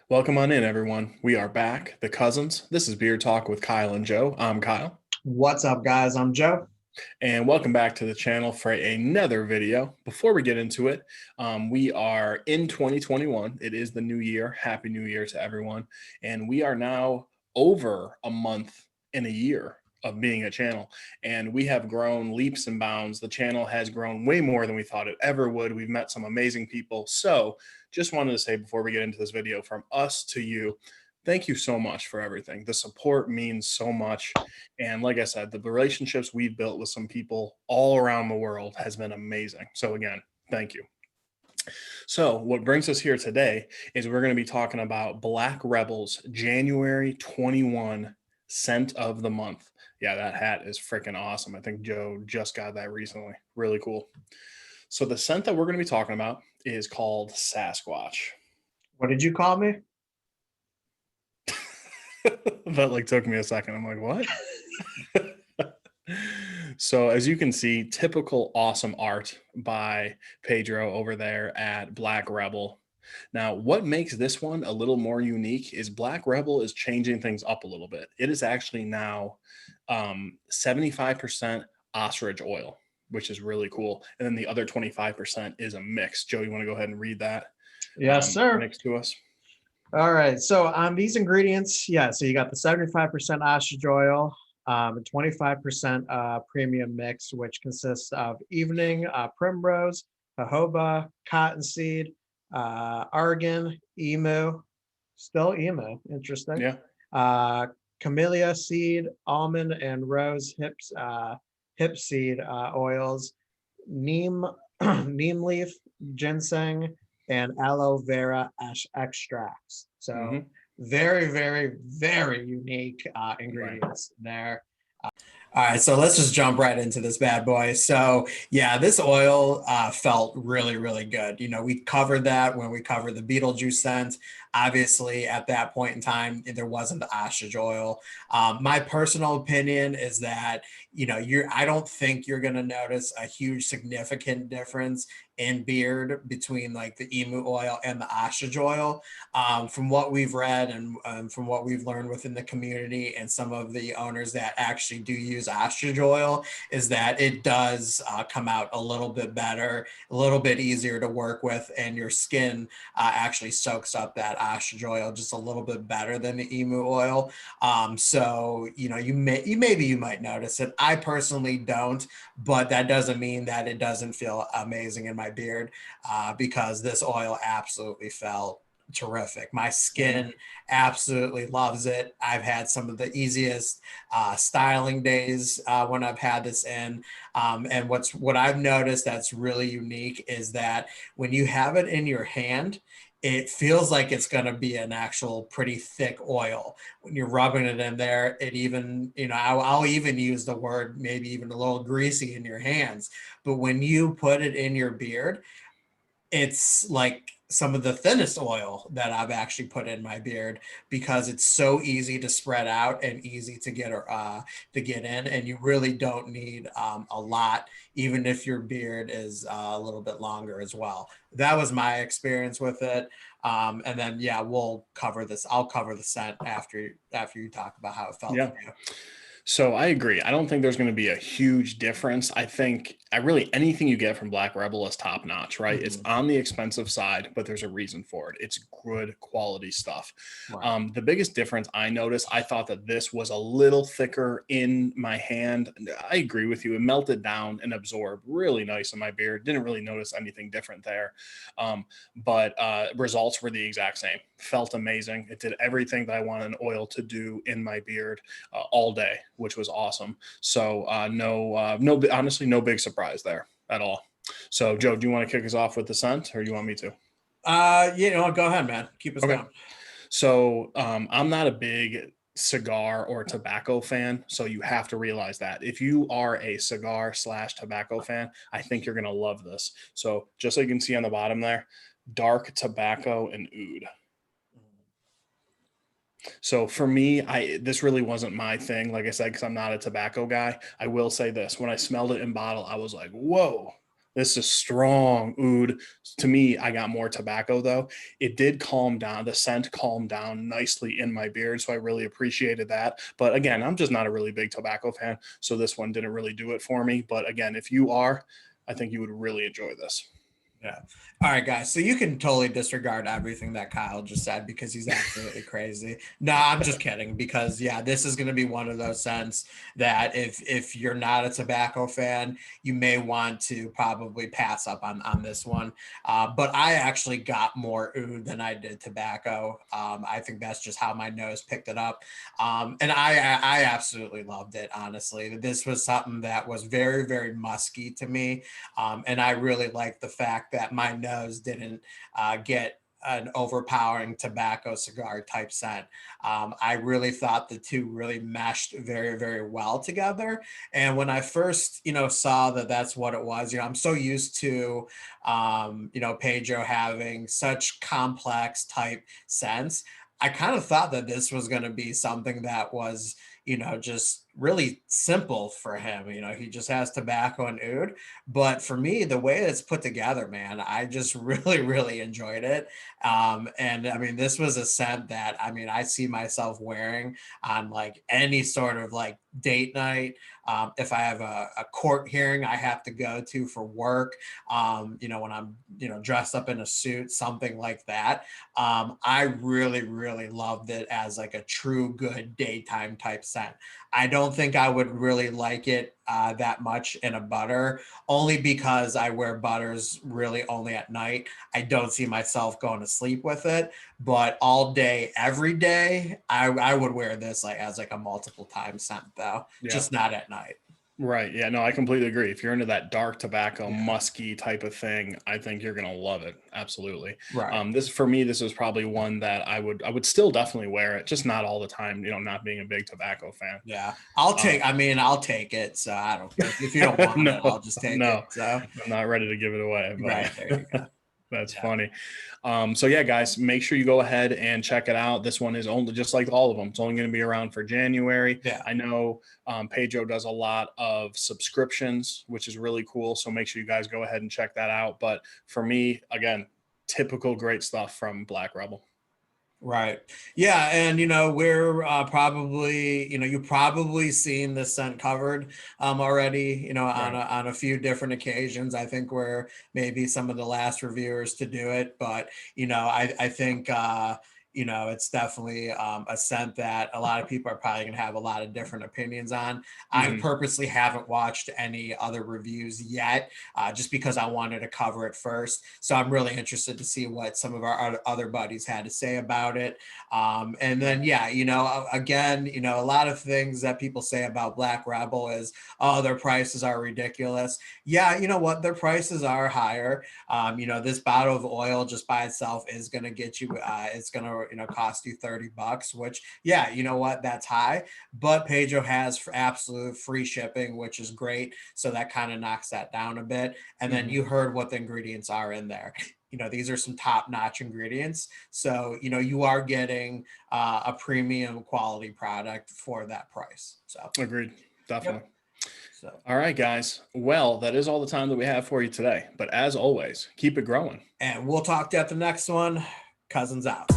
Welcome on in, everyone. We are back, the cousins. This is Beer Talk with Kyle and Joe. I'm Kyle, What's up, guys? I'm Joe. and welcome back to the channel for another video. Before we get into it, we are in 2021. It is the new year. Happy New Year to everyone. And we are now over a month in a year of being a channel, and we have grown leaps and bounds. The channel has grown way more than we thought it ever would. We've met some amazing people. So just wanted to say before we get into this video, from us to you, thank you so much for everything. The support means so much. And like I said, the relationships we've built with some people all around the world has been amazing. So again, thank you. So what brings us here today is we're going to be talking about Black Rebel's January 21 scent of the month. Yeah, that hat is freaking awesome. I think Joe just got that recently. Really cool. So the scent that we're going to be talking about is called Sasquatch. What did you call me? That like took me a second. I'm like, what? So as you can see, typical awesome art by Pedro over there at Black Rebel. Now, what makes this one a little more unique is Black Rebel is changing things up a little bit. It is actually now 75% ostrich oil, which is really cool. And then the other 25% is a mix. Joe, you want to go ahead and read that Yes, sir. mix to us? All right. So these ingredients, yeah. So you got the 75% ostrich oil, 25% premium mix, which consists of evening, primrose, jojoba, cottonseed, argan, emu, still emu. Interesting. Yeah. Camellia seed, almond, and rose hip seed oils, neem, neem leaf, ginseng, and aloe vera extracts. So very, very, very unique ingredients there. All right, so let's just jump right into this bad boy. So yeah, this oil felt really, really good. You know, we covered that when we covered the Beetlejuice scent. Obviously, at that point in time, there wasn't the ostrich oil. My personal opinion is that, you know, I don't think you're going to notice a huge significant difference in beard between like the emu oil and the ostrich oil. From what we've read and from what we've learned within the community and some of the owners that actually do use ostrich oil, is that it does come out a little bit better, a little bit easier to work with, and your skin actually soaks up that ostrich oil just a little bit better than the emu oil. So you know, maybe you might notice it. I personally don't, but that doesn't mean that it doesn't feel amazing in my beard, because this oil absolutely felt terrific. My skin absolutely loves it. I've had some of the easiest styling days when I've had this in. And what I've noticed that's really unique is that when you have it in your hand, it feels like it's going to be an actual pretty thick oil. When you're rubbing it in there, it even, you know, I'll even use the word maybe even a little greasy in your hands. But when you put it in your beard, it's like some of the thinnest oil that I've actually put in my beard, because it's so easy to spread out and easy to get in, and you really don't need a lot, even if your beard is a little bit longer as well. That was my experience with it. And then yeah, we'll cover this. I'll cover the scent after you talk about how it felt Yeah. to you. So I agree. I don't think there's going to be a huge difference. I think really anything you get from Black Rebel is top notch, right? It's on the expensive side, but there's a reason for it. It's good quality stuff. Right. The biggest difference I noticed, I thought that this was a little thicker in my hand. I agree with you. It melted down and absorbed really nice in my beard. Didn't really notice anything different there. But results were the exact same. Felt amazing. It did everything that I want an oil to do in my beard all day, which was awesome. So honestly, no big surprise there at all. So Joe, do you want to kick us off with the scent, or do you want me to? You know, go ahead, man. Keep us going. So I'm not a big cigar or tobacco fan, so you have to realize that if you are a cigar / tobacco fan, I think you're gonna love this. So just so you can see on the bottom there, dark tobacco and oud. So for me, this really wasn't my thing, like I said, because I'm not a tobacco guy. I will say this: when I smelled it in bottle, I was like, "Whoa, This is strong oud. To me, I got more tobacco though. It did calm down. The scent calmed down nicely in my beard, so I really appreciated that. But again, I'm just not a really big tobacco fan, so this one didn't really do it for me. But again, if you are, I think you would really enjoy this. Yeah. All right, guys. So you can totally disregard everything that Kyle just said because he's absolutely crazy. No, I'm just kidding. Because yeah, this is going to be one of those scents that if you're not a tobacco fan, you may want to probably pass up on this one. But I actually got more oud than I did tobacco. I think that's just how my nose picked it up. And I absolutely loved it. Honestly, this was something that was very, very musky to me. And I really like the fact that my nose didn't get an overpowering tobacco cigar type scent. I really thought the two really meshed very, very well together. And when I first, saw that that's what it was, I'm so used to, Pedro having such complex type scents. I kind of thought that this was going to be something that was, just really simple for him. He just has tobacco and oud. But for me, the way it's put together, man, I just really, really enjoyed it. And I mean, this was a scent that I see myself wearing on like any sort of like date night. If I have a court hearing I have to go to for work, when I'm, dressed up in a suit, something like that. I really, really loved it as like a true good daytime type scent. I don't think I would really like it that much in a butter, only because I wear butters really only at night. I don't see myself going to sleep with it, but all day, every day, I would wear this like as like a multiple time scent though, Yeah. just not at night. Right. Yeah. No, I completely agree. If you're into that dark tobacco, musky type of thing, I think you're gonna love it. Absolutely. Right. This for me, this was probably one that I would still definitely wear it, just not all the time. Not being a big tobacco fan. Yeah. I'll take it. So I don't care. If you don't want it, I'll just take it. So I'm not ready to give it away. But right, there you go. that's funny. So yeah, guys, make sure you go ahead and check it out. This one is only, just like all of them, it's only going to be around for January. Yeah. I know Pedro does a lot of subscriptions, which is really cool. So make sure you guys go ahead and check that out. But for me, again, typical great stuff from Black Rebel. Right. Yeah. And, we're probably, you've probably seen this scent covered already, on a few different occasions. I think we're maybe some of the last reviewers to do it. But, I think, it's definitely a scent that a lot of people are probably going to have a lot of different opinions on. I purposely haven't watched any other reviews yet, just because I wanted to cover it first. So I'm really interested to see what some of our other buddies had to say about it. And then, yeah, again, a lot of things that people say about Black Rebel is, oh, their prices are ridiculous. Yeah, you know what? Their prices are higher. This bottle of oil just by itself is going to get you, it's going to, cost you $30, which, yeah, you know what? That's high. But Pedro has for absolute free shipping, which is great. So that kind of knocks that down a bit. And then you heard what the ingredients are in there. These are some top-notch ingredients. So, you are getting a premium quality product for that price. So Agreed. Definitely. Yep. So, all right, guys. Well, that is all the time that we have for you today. But as always, keep it growing. And we'll talk to you at the next one. Cousins out.